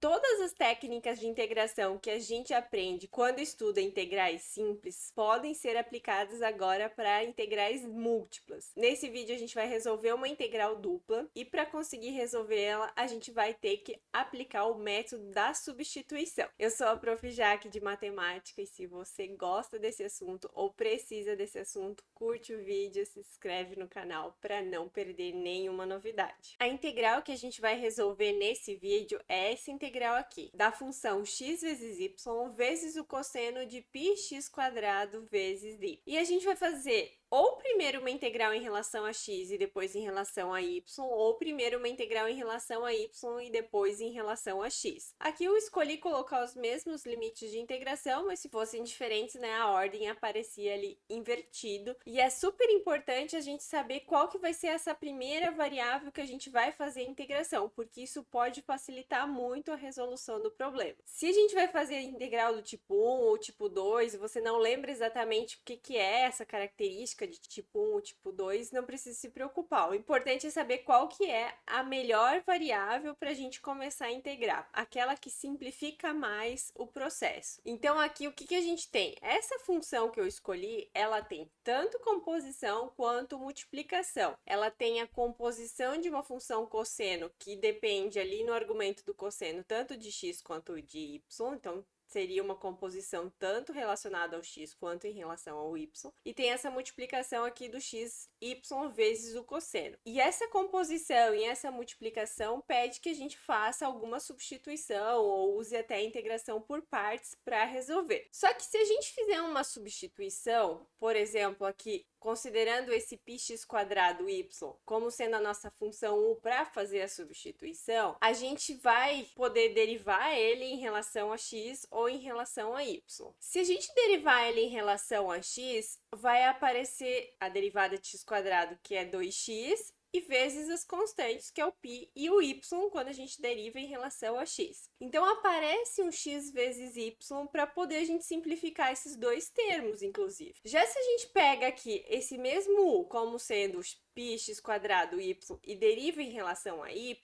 Todas as técnicas de integração que a gente aprende quando estuda integrais simples podem ser aplicadas agora para integrais múltiplas. Nesse vídeo a gente vai resolver uma integral dupla e para conseguir resolver ela a gente vai ter que aplicar o método da substituição. Eu sou a Prof. Jaque de Matemática e se você gosta desse assunto ou precisa desse assunto, curte o vídeo, se inscreve no canal para não perder nenhuma novidade. A integral que a gente vai resolver nesse vídeo é essa integral aqui, da função x vezes y vezes o cosseno de πx² vezes y. E a gente vai fazer ou primeiro uma integral em relação a x e depois em relação a y, ou primeiro uma integral em relação a y e depois em relação a x. Aqui eu escolhi colocar os mesmos limites de integração, mas se fossem diferentes, né, a ordem aparecia ali invertido. E é super importante a gente saber qual que vai ser essa primeira variável que a gente vai fazer a integração, porque isso pode facilitar muito a resolução do problema. Se a gente vai fazer a integral do tipo 1 ou tipo 2 e você não lembra exatamente o que é essa característica de tipo 1 ou tipo 2, não precisa se preocupar. O importante é saber qual que é a melhor variável para a gente começar a integrar, aquela que simplifica mais o processo. Então aqui o que a gente tem? Essa função que eu escolhi, ela tem tanto composição quanto multiplicação. Ela tem a composição de uma função cosseno que depende ali no argumento do cosseno tanto de x quanto de y, então seria uma composição tanto relacionada ao x quanto em relação ao y. E tem essa multiplicação aqui do x, y vezes o cosseno. E essa composição e essa multiplicação pede que a gente faça alguma substituição ou use até a integração por partes para resolver. Só que se a gente fizer uma substituição, por exemplo, aqui considerando esse πx² y como sendo a nossa função u para fazer a substituição, a gente vai poder derivar ele em relação a x ou em relação a y. Se a gente derivar ele em relação a x, vai aparecer a derivada de x², que é 2x, e vezes as constantes, que é o π e o y, quando a gente deriva em relação a x. Então, aparece um x vezes y para poder a gente simplificar esses dois termos, inclusive. Já se a gente pega aqui esse mesmo u como sendo πx² y e deriva em relação a y,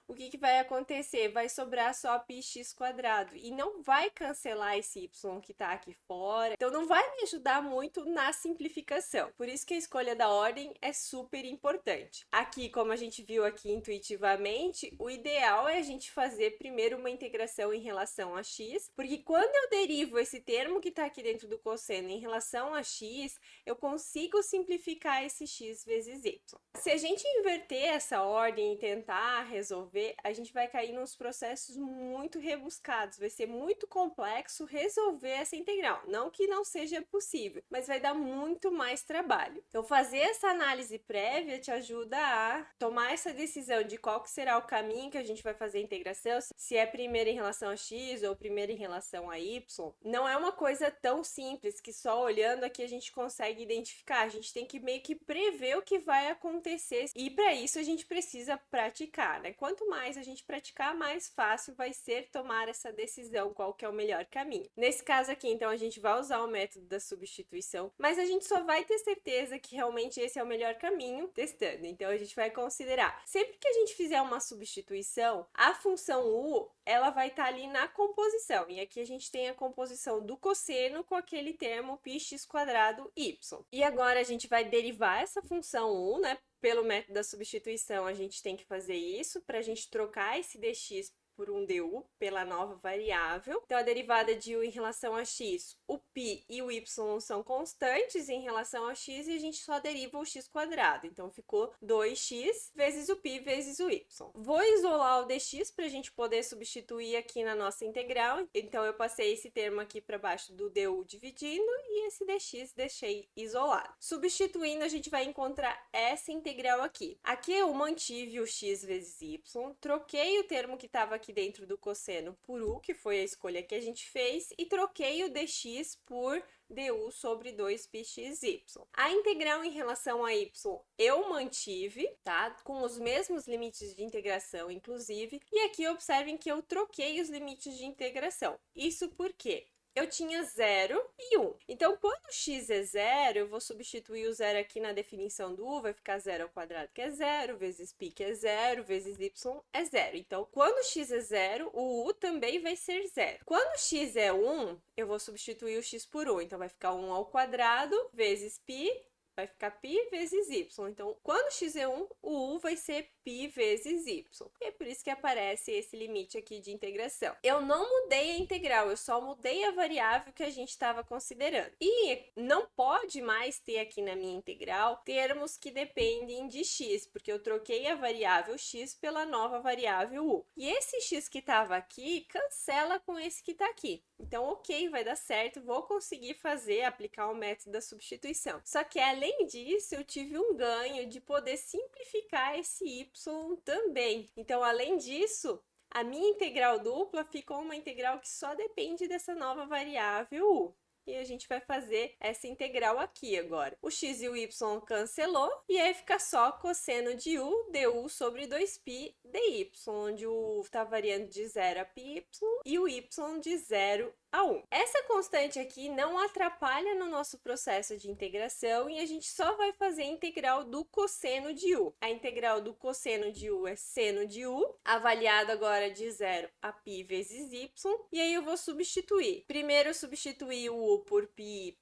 o que vai acontecer? Vai sobrar só πx² e não vai cancelar esse y que está aqui fora. Então, não vai me ajudar muito na simplificação. Por isso que a escolha da ordem é super importante. Aqui, como a gente viu aqui intuitivamente, o ideal é a gente fazer primeiro uma integração em relação a x, porque quando eu derivo esse termo que está aqui dentro do cosseno em relação a x, eu consigo simplificar esse x vezes y. Se a gente inverter essa ordem e tentar resolver, a gente vai cair nos processos muito rebuscados, vai ser muito complexo resolver essa integral. Não que não seja possível, mas vai dar muito mais trabalho. Então, fazer essa análise prévia te ajuda a tomar essa decisão de qual que será o caminho que a gente vai fazer a integração, se é primeiro em relação a x ou primeiro em relação a y. Não é uma coisa tão simples que só olhando aqui a gente consegue identificar. A gente tem que meio que prever o que vai acontecer e para isso a gente precisa praticar, né? Quanto mais a gente praticar, mais fácil vai ser tomar essa decisão, qual que é o melhor caminho. Nesse caso aqui, então, a gente vai usar o método da substituição, mas a gente só vai ter certeza que realmente esse é o melhor caminho testando. Então, a gente vai considerar, sempre que a gente fizer uma substituição, a função u, ela vai estar ali na composição. E aqui a gente tem a composição do cosseno com aquele termo πx² y. E agora a gente vai derivar essa função u, né? Pelo método da substituição, a gente tem que fazer isso para a gente trocar esse dx por um du pela nova variável. Então, a derivada de u em relação a x, o π e o y são constantes em relação a x e a gente só deriva o x². Então, ficou 2x vezes o π vezes o y. Vou isolar o dx para a gente poder substituir aqui na nossa integral. Então, eu passei esse termo aqui para baixo do du dividindo e esse dx deixei isolado. Substituindo, a gente vai encontrar essa integral aqui. Aqui eu mantive o x vezes y, troquei o termo que estava aqui dentro do cosseno por u, que foi a escolha que a gente fez, e troquei o dx por du sobre 2πxy. A integral em relação a y eu mantive, tá? Com os mesmos limites de integração, inclusive. E aqui observem que eu troquei os limites de integração. Isso por quê? eu tinha 0 e 1. Então, quando x é 0, eu vou substituir o 0 aqui na definição do u, vai ficar 0 ao quadrado, que é 0, vezes π, que é 0, vezes y é 0. Então, quando x é 0, o u também vai ser 0. Quando x é 1, eu vou substituir o x por 1. Então, vai ficar 1 ao quadrado, vezes π, vai ficar π vezes y. Então, quando x é 1, o u vai ser π vezes y. E é por isso que aparece esse limite aqui de integração. Eu não mudei a integral, eu só mudei a variável que a gente estava considerando. E não pode mais ter aqui na minha integral termos que dependem de x, porque eu troquei a variável x pela nova variável u. E esse x que estava aqui cancela com esse que está aqui. Então, ok, vai dar certo, vou conseguir aplicar o método da substituição. Só que, além disso, eu tive um ganho de poder simplificar esse y também. Então, além disso, a minha integral dupla ficou uma integral que só depende dessa nova variável u. E a gente vai fazer essa integral aqui agora. O x e o y cancelou, e aí fica só cosseno de u du sobre 2π dy, onde o u está variando de 0 a πy e o y de 0 a 1. Essa constante aqui não atrapalha no nosso processo de integração e a gente só vai fazer a integral do cosseno de u. A integral do cosseno de u é seno de u, avaliado agora de 0 a π vezes y, e aí eu vou substituir. Primeiro eu substituí o u por πy,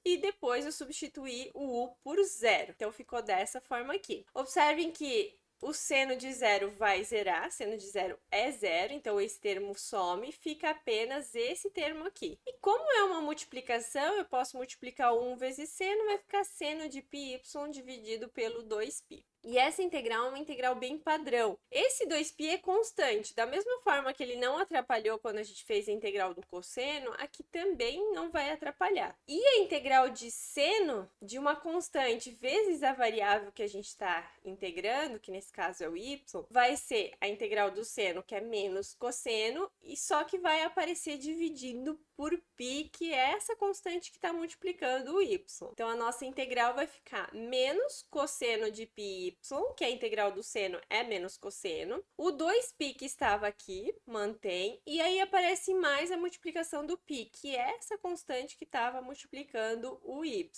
e depois eu substituí o u por 0. Então, ficou dessa forma aqui. Observem que o seno de 0 vai zerar, seno de 0 é 0, então esse termo some, fica apenas esse termo aqui. E como é uma multiplicação, eu posso multiplicar 1 vezes seno, vai ficar seno de πy dividido pelo 2π. E essa integral é uma integral bem padrão. Esse 2π é constante. Da mesma forma que ele não atrapalhou quando a gente fez a integral do cosseno, aqui também não vai atrapalhar. E a integral de seno de uma constante vezes a variável que a gente está integrando, que nesse caso é o y, vai ser a integral do seno, que é menos cosseno, e só que vai aparecer dividindo por π, que é essa constante que está multiplicando o y. Então, a nossa integral vai ficar menos cosseno de πy, que a integral do seno é menos cosseno. O 2π que estava aqui mantém, e aí aparece mais a multiplicação do π, que é essa constante que estava multiplicando o y.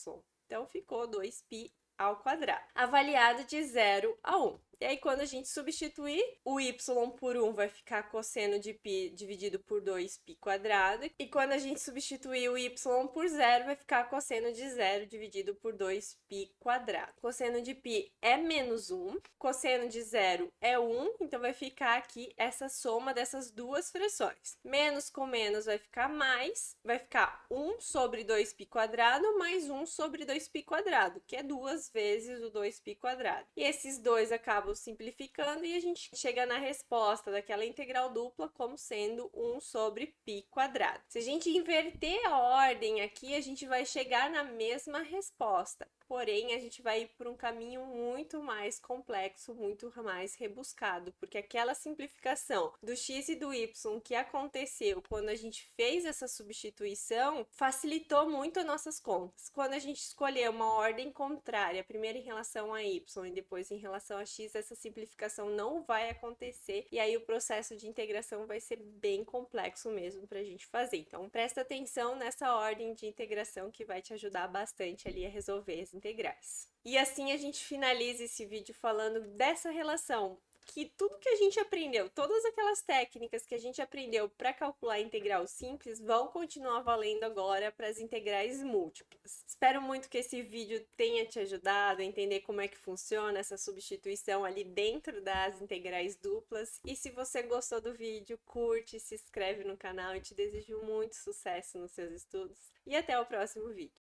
Então, ficou 2π ao quadrado, avaliado de 0 a 1. E aí, quando a gente substituir, o y por 1 vai ficar cosseno de π dividido por 2π quadrado. E quando a gente substituir o y por 0, vai ficar cosseno de 0 dividido por 2π quadrado. Cosseno de π é menos 1, cosseno de 0 é 1, então vai ficar aqui essa soma dessas duas frações. Menos com menos vai ficar mais, vai ficar 1 sobre 2π quadrado mais 1 sobre 2π quadrado, que é 2 vezes o 2π quadrado. E esses dois acabam simplificando e a gente chega na resposta daquela integral dupla como sendo 1 sobre π quadrado. Se a gente inverter a ordem aqui, a gente vai chegar na mesma resposta. Porém, a gente vai ir por um caminho muito mais complexo, muito mais rebuscado, porque aquela simplificação do x e do y que aconteceu quando a gente fez essa substituição facilitou muito as nossas contas. Quando a gente escolher uma ordem contrária, primeiro em relação a y e depois em relação a x, essa simplificação não vai acontecer e aí o processo de integração vai ser bem complexo mesmo para a gente fazer. Então, presta atenção nessa ordem de integração que vai te ajudar bastante ali a resolver as integrais. E assim a gente finaliza esse vídeo falando dessa relação, que tudo que a gente aprendeu, todas aquelas técnicas que a gente aprendeu para calcular integral simples vão continuar valendo agora para as integrais múltiplas. Espero muito que esse vídeo tenha te ajudado a entender como é que funciona essa substituição ali dentro das integrais duplas. E se você gostou do vídeo, curte, se inscreve no canal e te desejo muito sucesso nos seus estudos. E até o próximo vídeo.